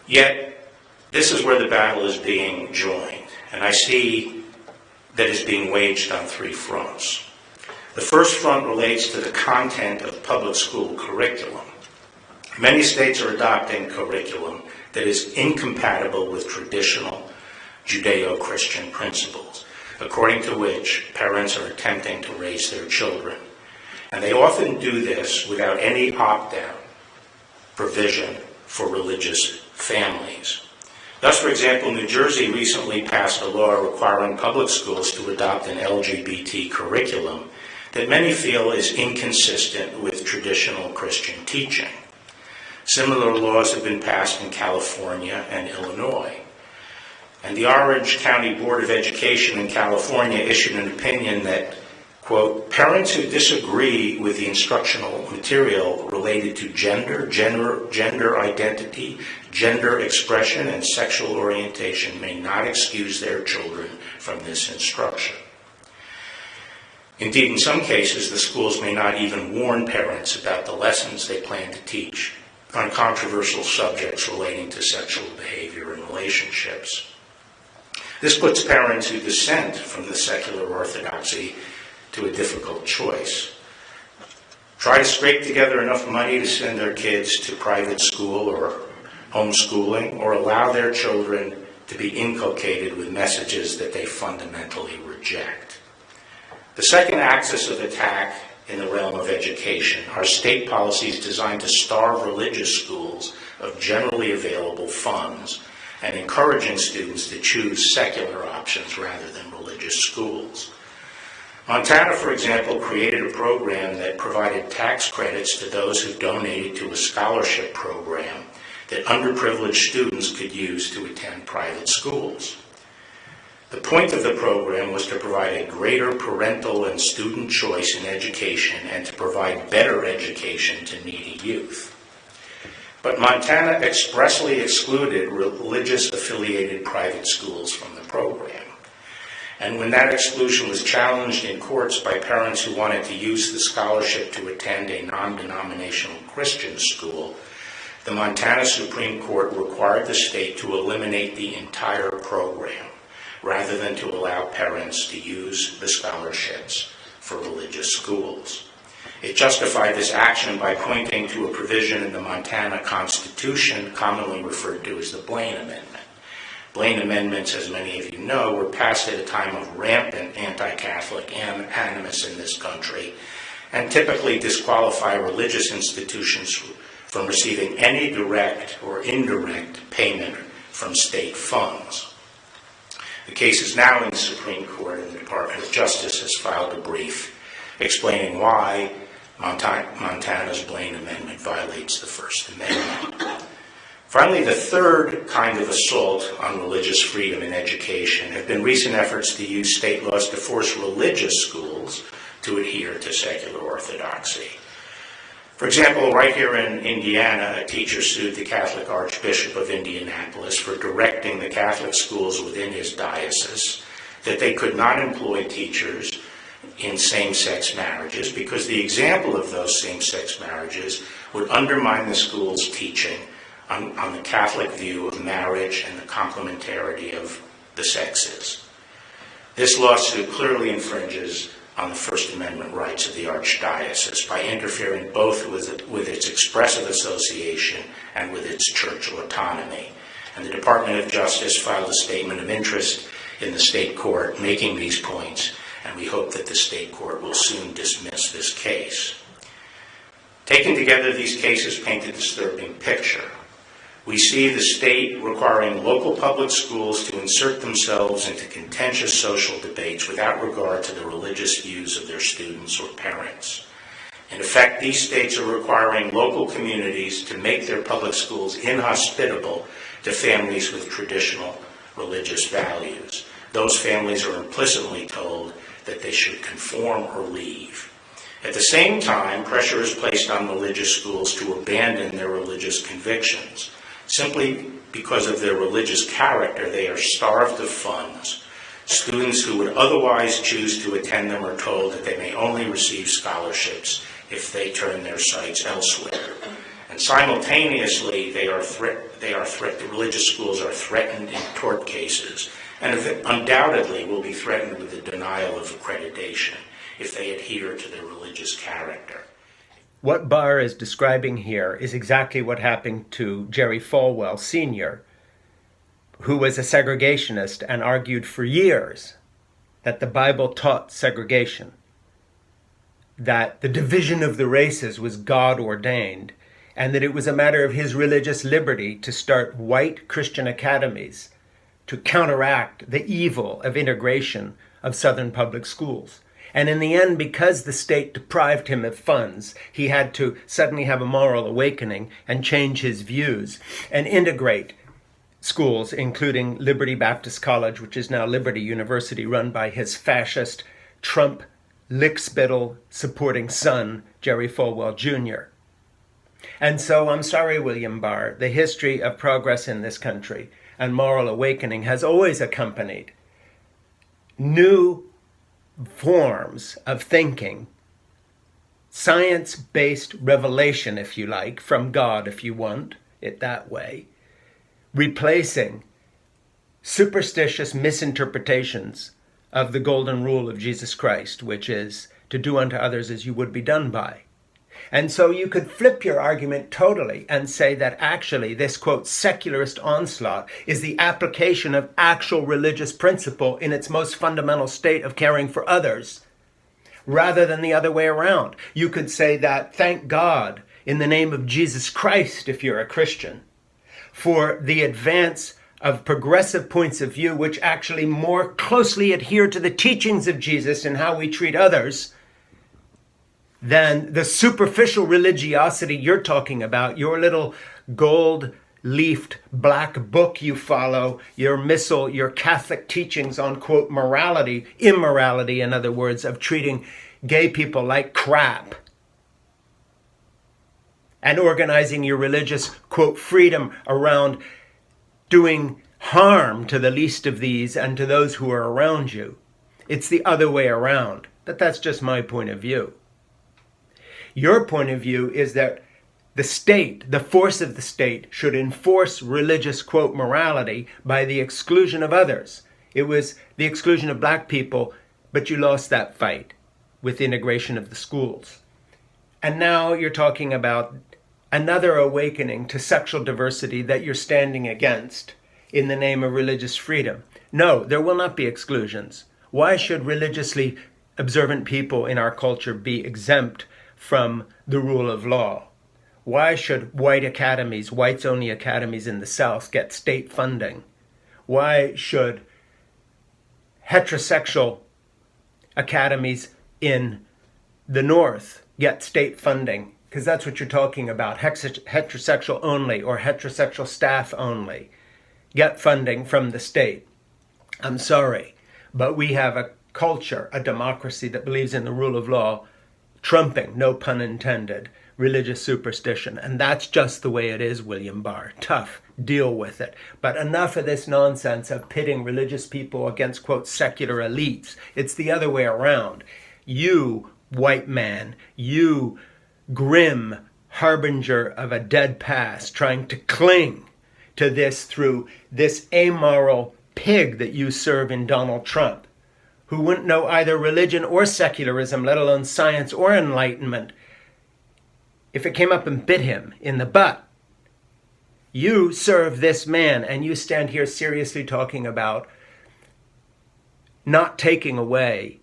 Yet, this is where the battle is being joined, and I see that it's being waged on three fronts. The first front relates to the content of public school curriculum. Many states are adopting curriculum that is incompatible with traditional Judeo-Christian principles, according to which parents are attempting to raise their children. And they often do this without any opt-out provision for religious families. Thus, for example, New Jersey recently passed a law requiring public schools to adopt an LGBT curriculum that many feel is inconsistent with traditional Christian teaching. Similar laws have been passed in California and Illinois. And the Orange County Board of Education in California issued an opinion that, quote, parents who disagree with the instructional material related to gender identity, gender expression, and sexual orientation may not excuse their children from this instruction. Indeed, in some cases, the schools may not even warn parents about the lessons they plan to teach on controversial subjects relating to sexual behavior and relationships. This puts parents who dissent from the secular orthodoxy to a difficult choice. Try to scrape together enough money to send their kids to private school or homeschooling, or allow their children to be inculcated with messages that they fundamentally reject. The second axis of attack in the realm of education are state policies designed to starve religious schools of generally available funds and encouraging students to choose secular options rather than religious schools. Montana, for example, created a program that provided tax credits to those who donated to a scholarship program that underprivileged students could use to attend private schools. The point of the program was to provide a greater parental and student choice in education and to provide better education to needy youth. But Montana expressly excluded religious-affiliated private schools from the program. And when that exclusion was challenged in courts by parents who wanted to use the scholarship to attend a non-denominational Christian school, the Montana Supreme Court required the state to eliminate the entire program, rather than to allow parents to use the scholarships for religious schools. It justified this action by pointing to a provision in the Montana Constitution, commonly referred to as the Blaine Amendment. Blaine Amendments, as many of you know, were passed at a time of rampant anti-Catholic animus in this country, and typically disqualify religious institutions from receiving any direct or indirect payment from state funds. The case is now in the Supreme Court, and the Department of Justice has filed a brief explaining why Montana's Blaine Amendment violates the First Amendment. Finally, the third kind of assault on religious freedom in education have been recent efforts to use state laws to force religious schools to adhere to secular orthodoxy. For example, right here in Indiana, a teacher sued the Catholic Archbishop of Indianapolis for directing the Catholic schools within his diocese that they could not employ teachers in same-sex marriages because the example of those same-sex marriages would undermine the school's teaching on the Catholic view of marriage and the complementarity of the sexes. This lawsuit clearly infringes on the First Amendment rights of the Archdiocese by interfering both with its expressive association and with its church autonomy. And the Department of Justice filed a statement of interest in the state court making these points, and we hope that the state court will soon dismiss this case. Taken together, these cases paint a disturbing picture. We see the state requiring local public schools to insert themselves into contentious social debates without regard to the religious views of their students or parents. In effect, these states are requiring local communities to make their public schools inhospitable to families with traditional religious values. Those families are implicitly told that they should conform or leave. At the same time, pressure is placed on religious schools to abandon their religious convictions. Simply because of their religious character, they are starved of funds. Students who would otherwise choose to attend them are told that they may only receive scholarships if they turn their sights elsewhere. And simultaneously, the religious schools are threatened in tort cases, and undoubtedly will be threatened with the denial of accreditation if they adhere to their religious character. What Barr is describing here is exactly what happened to Jerry Falwell Sr., who was a segregationist and argued for years that the Bible taught segregation, that the division of the races was God ordained, and that it was a matter of his religious liberty to start white Christian academies to counteract the evil of integration of Southern public schools. And in the end, because the state deprived him of funds, he had to suddenly have a moral awakening and change his views and integrate schools, including Liberty Baptist College, which is now Liberty University, run by his fascist Trump lickspittle supporting son, Jerry Falwell Jr. And so I'm sorry, William Barr, the history of progress in this country and moral awakening has always accompanied new forms of thinking, science-based revelation, if you like, from God, if you want it that way, replacing superstitious misinterpretations of the golden rule of Jesus Christ, which is to do unto others as you would be done by. And so you could flip your argument totally and say that actually this, quote, secularist onslaught is the application of actual religious principle in its most fundamental state of caring for others, rather than the other way around. You could say that, thank God, in the name of Jesus Christ, if you're a Christian, for the advance of progressive points of view which actually more closely adhere to the teachings of Jesus and how we treat others than the superficial religiosity you're talking about, your little gold-leafed black book you follow, your missal, your Catholic teachings on, quote, morality, immorality, in other words, of treating gay people like crap, and organizing your religious, quote, freedom around doing harm to the least of these and to those who are around you. It's the other way around. But that's just my point of view. Your point of view is that the state, the force of the state, should enforce religious, quote, morality by the exclusion of others. It was the exclusion of black people, but you lost that fight with the integration of the schools. And now you're talking about another awakening to sexual diversity that you're standing against in the name of religious freedom. No, there will not be exclusions. Why should religiously observant people in our culture be exempt from the rule of law? Why should white academies, whites-only academies in the South, get state funding? Why should heterosexual academies in the North get state funding? Because that's what you're talking about, heterosexual only or heterosexual staff only get funding from the state. I'm sorry, but we have a culture, a democracy that believes in the rule of law, trumping, no pun intended, religious superstition. And that's just the way it is, William Barr. Tough. Deal with it. But enough of this nonsense of pitting religious people against, quote, secular elites. It's the other way around. You, white man, you grim harbinger of a dead past, trying to cling to this through this amoral pig that you serve in Donald Trump, who wouldn't know either religion or secularism, let alone science or enlightenment, if it came up and bit him in the butt. You serve this man, and you stand here seriously talking about not taking away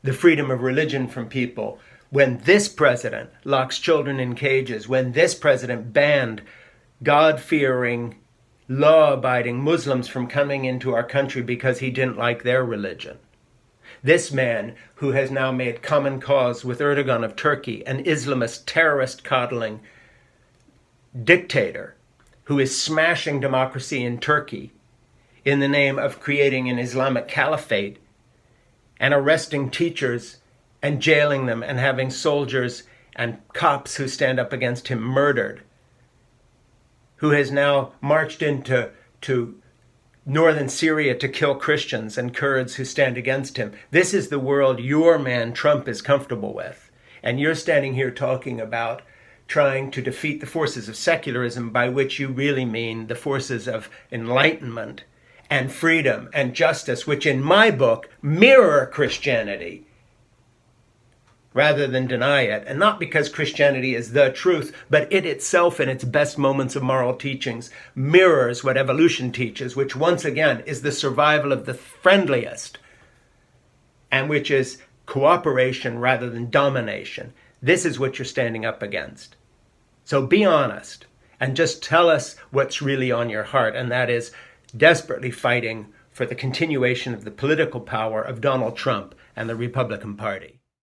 the freedom of religion from people when this president locks children in cages, when this president banned God-fearing, law-abiding Muslims from coming into our country because he didn't like their religion. This man, who has now made common cause with Erdogan of Turkey, an Islamist terrorist-coddling dictator who is smashing democracy in Turkey in the name of creating an Islamic caliphate and arresting teachers and jailing them and having soldiers and cops who stand up against him murdered, who has now marched into northern Syria to kill Christians and Kurds who stand against him. This is the world your man Trump is comfortable with. And you're standing here talking about trying to defeat the forces of secularism, by which you really mean the forces of enlightenment and freedom and justice, which in my book mirror Christianity rather than deny it. And not because Christianity is the truth, but it itself in its best moments of moral teachings mirrors what evolution teaches, which once again is the survival of the friendliest, and which is cooperation rather than domination. This is what you're standing up against. So be honest and just tell us what's really on your heart, and that is desperately fighting for the continuation of the political power of Donald Trump and the Republican Party.